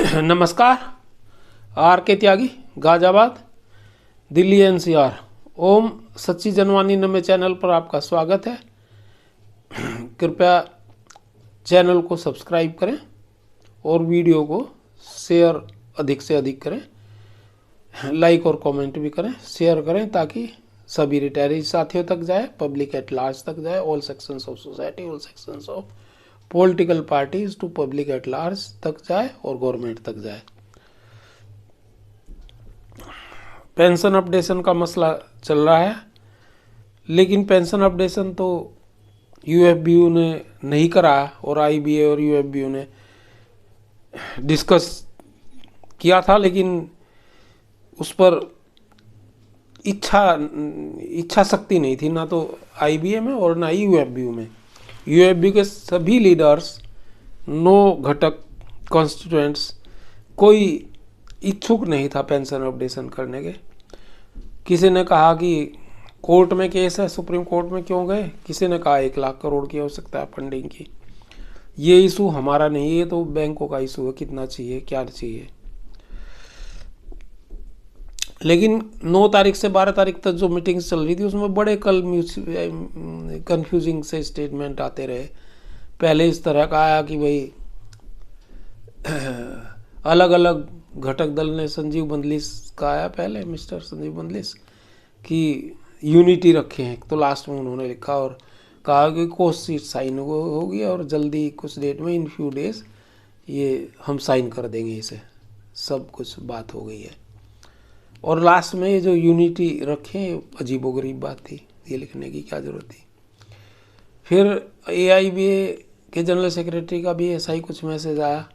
नमस्कार। आर के त्यागी, गाजियाबाद, दिल्ली एनसीआर। ओम सच्ची जनवाणी नमे चैनल पर आपका स्वागत है। कृपया चैनल को सब्सक्राइब करें और वीडियो को शेयर अधिक से अधिक करें, लाइक और कमेंट भी करें, शेयर करें ताकि सभी रिटायरी साथियों तक जाए, पब्लिक एट लार्ज तक जाए, all sections of society, all sections of political parties to public at large तक जाए और गवर्नमेंट तक जाए। पेंशन अपडेशन का मसला चल रहा है, लेकिन पेंशन अपडेशन तो यूएफबीयू ने नहीं करा और आईबीए और यूएफबीयू ने डिस्कस किया था, लेकिन उस पर इच्छा शक्ति नहीं थी, ना तो आईबीए में और ना ही यूएफबीयू में। यूएफबी के सभी लीडर्स, 9 घटक कॉन्स्टिट्यूएंट्स, कोई इच्छुक नहीं था पेंशन अपडेशन करने के। किसी ने कहा कि कोर्ट में केस है, सुप्रीम कोर्ट में क्यों गए, किसी ने कहा 1 लाख करोड़ की आवश्यकता है फंडिंग की। ये इशू हमारा नहीं है, ये तो बैंकों का इशू है, कितना चाहिए, क्या चाहिए। लेकिन 9 तारीख से 12 तारीख तक जो मीटिंग्स चल रही थी उसमें बड़े कंफ्यूजिंग से स्टेटमेंट आते रहे। पहले इस तरह का आया कि भाई अलग अलग घटक दल ने, संजीव बंदलिस का आया पहले, मिस्टर संजीव बंदलिस, कि यूनिटी रखे हैं। तो लास्ट में उन्होंने लिखा और कहा कि कोस्ट सीट साइन होगी और जल्दी कुछ डेट में, इन फ्यू डेज, ये हम साइन कर देंगे, इसे सब कुछ बात हो गई है। और लास्ट में ये जो यूनिटी रखें, अजीबोगरीब बात थी, ये लिखने की क्या जरूरत थी। फिर एआईबीए के जनरल सेक्रेटरी का भी ऐसा ही कुछ मैसेज आया।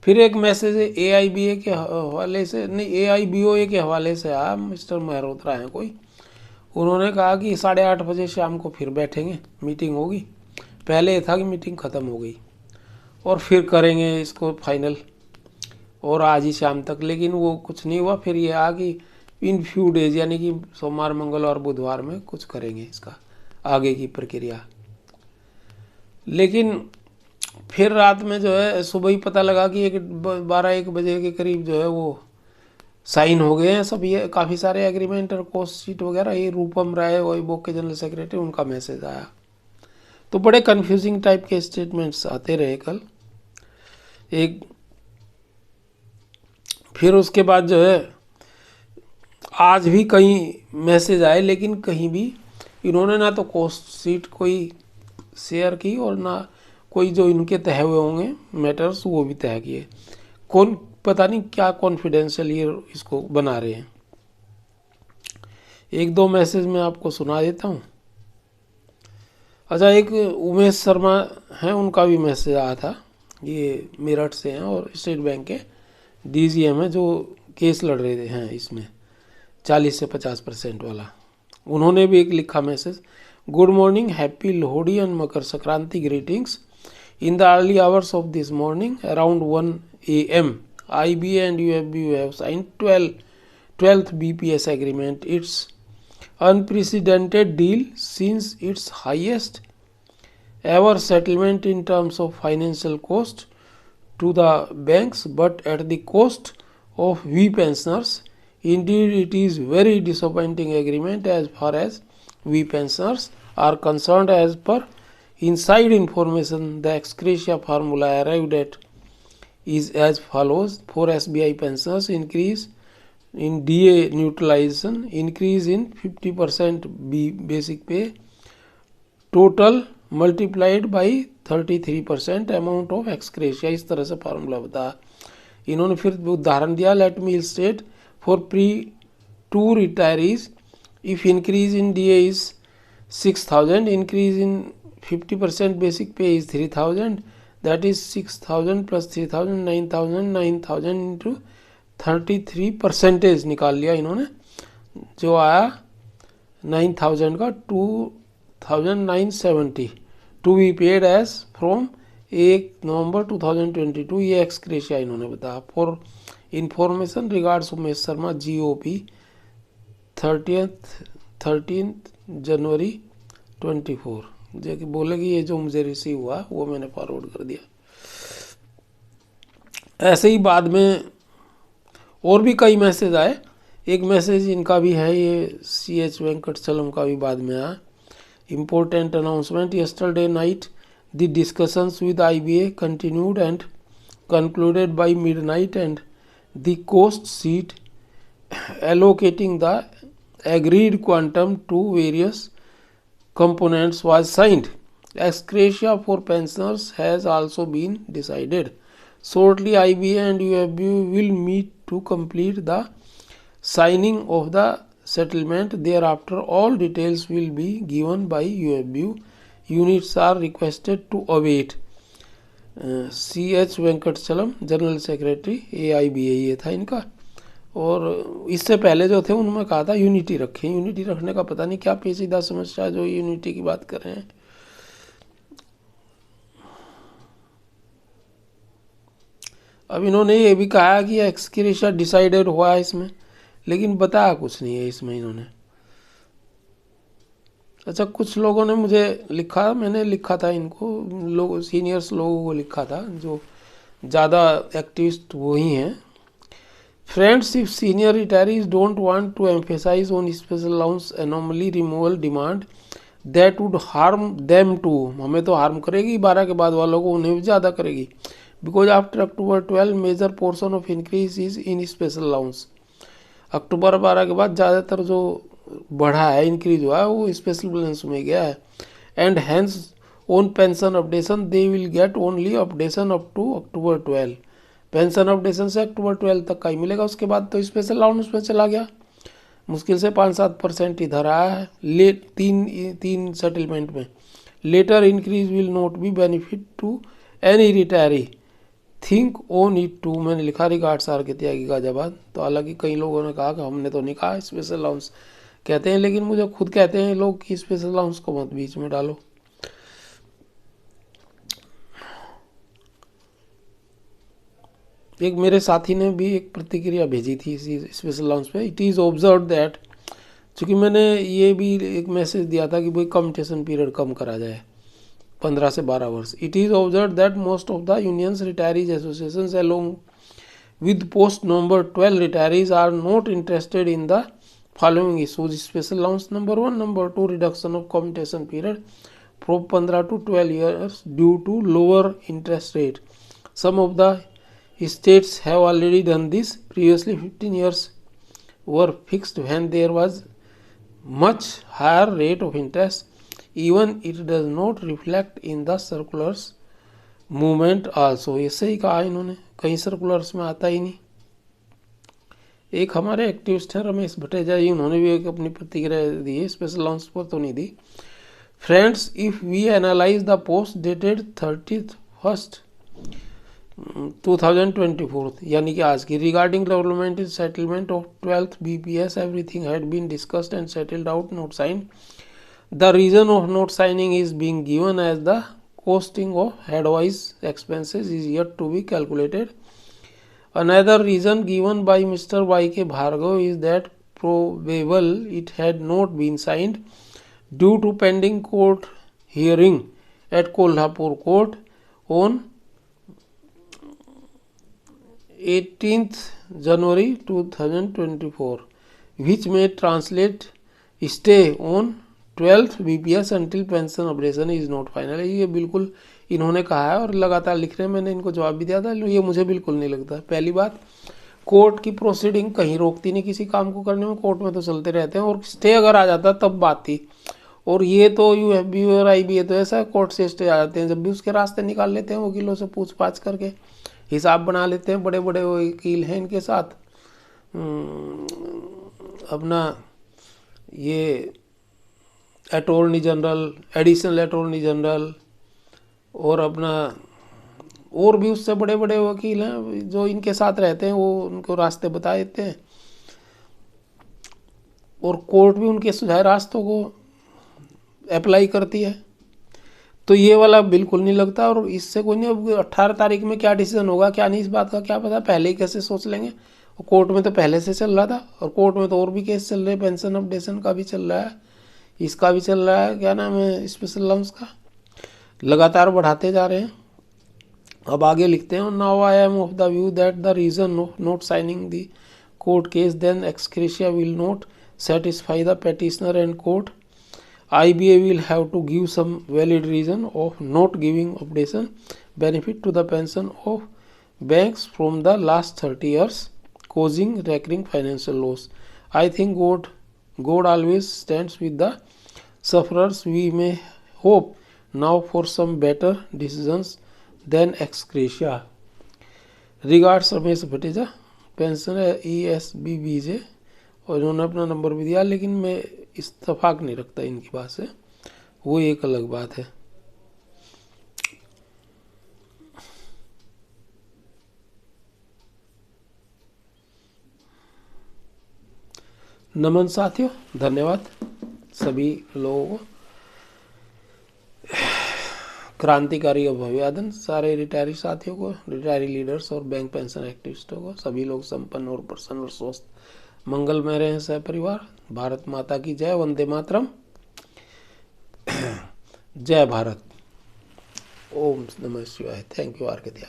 फिर एक मैसेज एआईबीए के हवाले से नहीं, एआईबीओए के हवाले से आया, मिस्टर मेहरोत्रा हैं कोई, उन्होंने कहा कि 8:30 बजे शाम को फिर बैठेंगे, मीटिंग होगी। पहले ये था कि मीटिंग ख़त्म हो गई और फिर करेंगे इसको फाइनल, और आज ही शाम तक, लेकिन वो कुछ नहीं हुआ। फिर ये आ कि इन फ्यू डेज, यानी कि सोमवार, मंगलवार, बुधवार में कुछ करेंगे इसका आगे की प्रक्रिया। लेकिन फिर रात में जो है, सुबह ही पता लगा कि 12-1 बजे के करीब जो है वो साइन हो गए हैं सब, ये काफ़ी सारे एग्रीमेंट और कोस्ट शीट वगैरह। ये रूपम राय वैबोक के जनरल सेक्रेटरी, उनका मैसेज आया। तो बड़े कन्फ्यूजिंग टाइप के स्टेटमेंट्स आते रहे कल। एक फिर उसके बाद जो है आज भी कई मैसेज आए, लेकिन कहीं भी इन्होंने ना तो कोस्ट सीट कोई शेयर की और ना कोई जो इनके तय हुए होंगे मैटर्स वो भी तय किए। कौन पता नहीं क्या कॉन्फिडेंशियल ये इसको बना रहे हैं। 1-2 मैसेज मैं आपको सुना देता हूँ। अच्छा, एक उमेश शर्मा हैं, उनका भी मैसेज आया था, ये मेरठ से हैं और स्टेट बैंक के डीजीएम है, जो केस लड़ रहे हैं इसमें 40 से 50% वाला। उन्होंने भी एक लिखा message, good morning, happy Lohri and Makar Sankranti greetings. In the early hours of this morning around 1 AM IBA and UFBU have signed 12th BPS agreement. It's unprecedented deal since its highest ever settlement in terms of financial cost to the banks, but at the cost of we pensioners. Indeed, it is very disappointing agreement as far as we pensioners are concerned. As per inside information, the ex gratia formula arrived at is as follows: for SBI pensioners, increase in DA neutralization, increase in 50% basic pay, total multiplied by 33% amount of ex gratia। इस तरह से formula बताया इन्होंने। फिर उदाहरण दिया, let me state for pre two retirees, if increase in DA is 6,000, increase in 50% basic pay is 3,000, that is 6,000 plus 3,000, 9,000, 9,000 into 33% निकाल लिया इन्होंने, जो आया 9,000 का 2,970 to be paid as from 1 November 2022। ये एक्स ग्रेशिया इन्होंने बताया। For information regards Umesh Sharma, GOP 13 जनवरी 24। जो कि बोले कि ये जो मुझे रिसीव हुआ वो मैंने फॉरवर्ड कर दिया। ऐसे ही बाद में और भी कई मैसेज आए। एक मैसेज इनका भी है, ये CH वेंकटचलम का भी बाद में आया। Important announcement, yesterday night the discussions with IBA continued and concluded by midnight, and the cost sheet allocating the agreed quantum to various components was signed. Ex gratia for pensioners has also been decided. Shortly, IBA and UFB will meet to complete the signing of the settlement. Thereafter, all details will be given by UFB. Units are requested to await. CH Venkatachalam, general secretary AIBA ये था इनका। और इससे पहले जो थे उनमें कहा था यूनिटी रखें। यूनिटी रखने का पता नहीं क्या पेचीदा समस्या जो यूनिटी की बात कर रहे हैं। अब इन्होंने ये भी कहा कि एक्स ग्रेशिया डिसाइडेड हुआ है इसमें, लेकिन बताया कुछ नहीं है इसमें इन्होंने। अच्छा, कुछ लोगों ने मुझे लिखा, मैंने लिखा था इनको, लोग सीनियर्स लोगों को लिखा था, जो ज़्यादा एक्टिविस्ट वही हैं। Friends, if senior retirees don't want to emphasise on special allowance anomaly removal demand that would harm them too, हमें तो हार्म करेगी 12 के बाद वालों को, उन्हें भी ज़्यादा करेगी। Because after October 12 major portion of increase is in special allowance. October 12 के बाद ज़्यादातर जो बढ़ा है, इंक्रीज हुआ है, वो स्पेशल बैलेंस में गया है। And hence on pension updation they will get only updation up to October 12। Pension updation से October 12 तक का ही मिलेगा, उसके बाद तो स्पेशल अलाउंस में चला गया। मुश्किल से 5-7% इधर आया है तीन सेटलमेंट में। Later increase will not be benefit to any retiree, think on it too. मैंने लिखा रिगार्ड्स आर के त्यागी का जवाब। तो हालांकि कई लोगों ने कहा कि हमने तो नहीं कहा, स्पेशल अलाउंस कहते हैं, लेकिन मुझे खुद कहते हैं लोग कि स्पेशल अलाउंस को मत बीच में डालो। एक मेरे साथी ने भी एक प्रतिक्रिया भेजी थी इसी स्पेशल अलाउंस पे। इट इज़ ऑब्जर्व दैट, चूँकि मैंने ये भी एक मैसेज दिया था कि भाई कम्यूटेशन पीरियड कम करा जाए 15 से 12 वर्ष। It is observe that most of the unions retirees associations along with post November 12 retirees are not interested in the following issues: special allowance number 1, number 2, reduction of commutation period from 15 to 12 years due to lower interest rate. Some of the states have already done this. Previously 15 years were fixed when there was much higher rate of interest. Even it does not reflect in the circulars movement also. ऐसे ही कहा इन्होंने, कई circulars में आता ही नहीं। एक हमारे activist हैं रमेश भटेजा जी, उन्होंने भी एक अपनी प्रतिक्रिया दी है, स्पेशल अलाउंस पर तो नहीं दी। Friends, if we analyse the post dated 31 2024, यानी कि आज की, regarding development in settlement of 12th BPS, everything had been discussed and settled out, not sign. The reason of not signing is being given as the costing of headwise expenses is yet to be calculated. Another reason given by Mr. Y.K. Bhargav is that probable it had not been signed due to pending court hearing at Kolhapur Court on 18th January 2024, which may translate stay on 12th BPS until pension updation is not final. ये बिल्कुल इन्होंने कहा है और लगातार लिख रहे हैं, मैंने इनको जवाब भी दिया था। ये मुझे बिल्कुल नहीं लगता। पहली बात, कोर्ट की प्रोसीडिंग कहीं रोकती नहीं किसी काम को करने में, कोर्ट में तो चलते रहते हैं, और स्टे अगर आ जाता तब बात थी। और ये तो UFB और IBA तो ऐसा कोर्ट से स्टे आ जाते हैं, जब भी उसके रास्ते निकाल लेते हैं वकीलों से पूछ पाछ करके, हिसाब बना लेते हैं। बड़े बड़े वकील हैं इनके साथ, अपना ये attorney general, additional attorney general, और अपना और भी उससे बड़े बड़े वकील हैं जो इनके साथ रहते हैं, वो उनको रास्ते बता देते हैं, और कोर्ट भी उनके सुझाए रास्तों को अप्लाई करती है। तो ये वाला बिल्कुल नहीं लगता, और इससे कोई नहीं। अब 18 तारीख में क्या डिसीजन होगा क्या नहीं, इस बात का क्या पता, पहले ही कैसे सोच लेंगे। और कोर्ट में तो पहले से चल रहा था, और कोर्ट में तो और भी केस चल रहे हैं, पेंशन अपडेशन का भी चल रहा है, इसका भी चल रहा है, क्या नाम है, स्पेशल अलाउंस का, लगातार बढ़ाते जा रहे हैं। अब आगे लिखते हैं, now I am of the view that the reason of not signing the court case then ex gratia will not satisfy the petitioner and court. IBA will have to give some valid reason of not giving updation benefit to the pension of banks from the last 30 years, causing recurring financial loss. I think God always stands with the sufferers. We may hope now for some better decisions than ex gratia. Regards Ramesh Bhateja, pensioner ESBBJ। और इन्होंने अपना number भी दिया, लेकिन मैं इत्तेफाक नहीं रखता इनकी बात से, वो एक अलग बात है। नमन साथियों, धन्यवाद सभी लोगों को। क्रांतिकारी अभिवादन सारे रिटायरी साथियों को, रिटायरी लीडर्स और बैंक पेंशन एक्टिविस्टों को। सभी लोग संपन्न और प्रसन्न और स्वस्थ मंगलमय रहे सह परिवार। भारत माता की जय। वंदे मातरम। जय भारत। ओम नमः शिवाय। थैंक यू आर के त्यागी।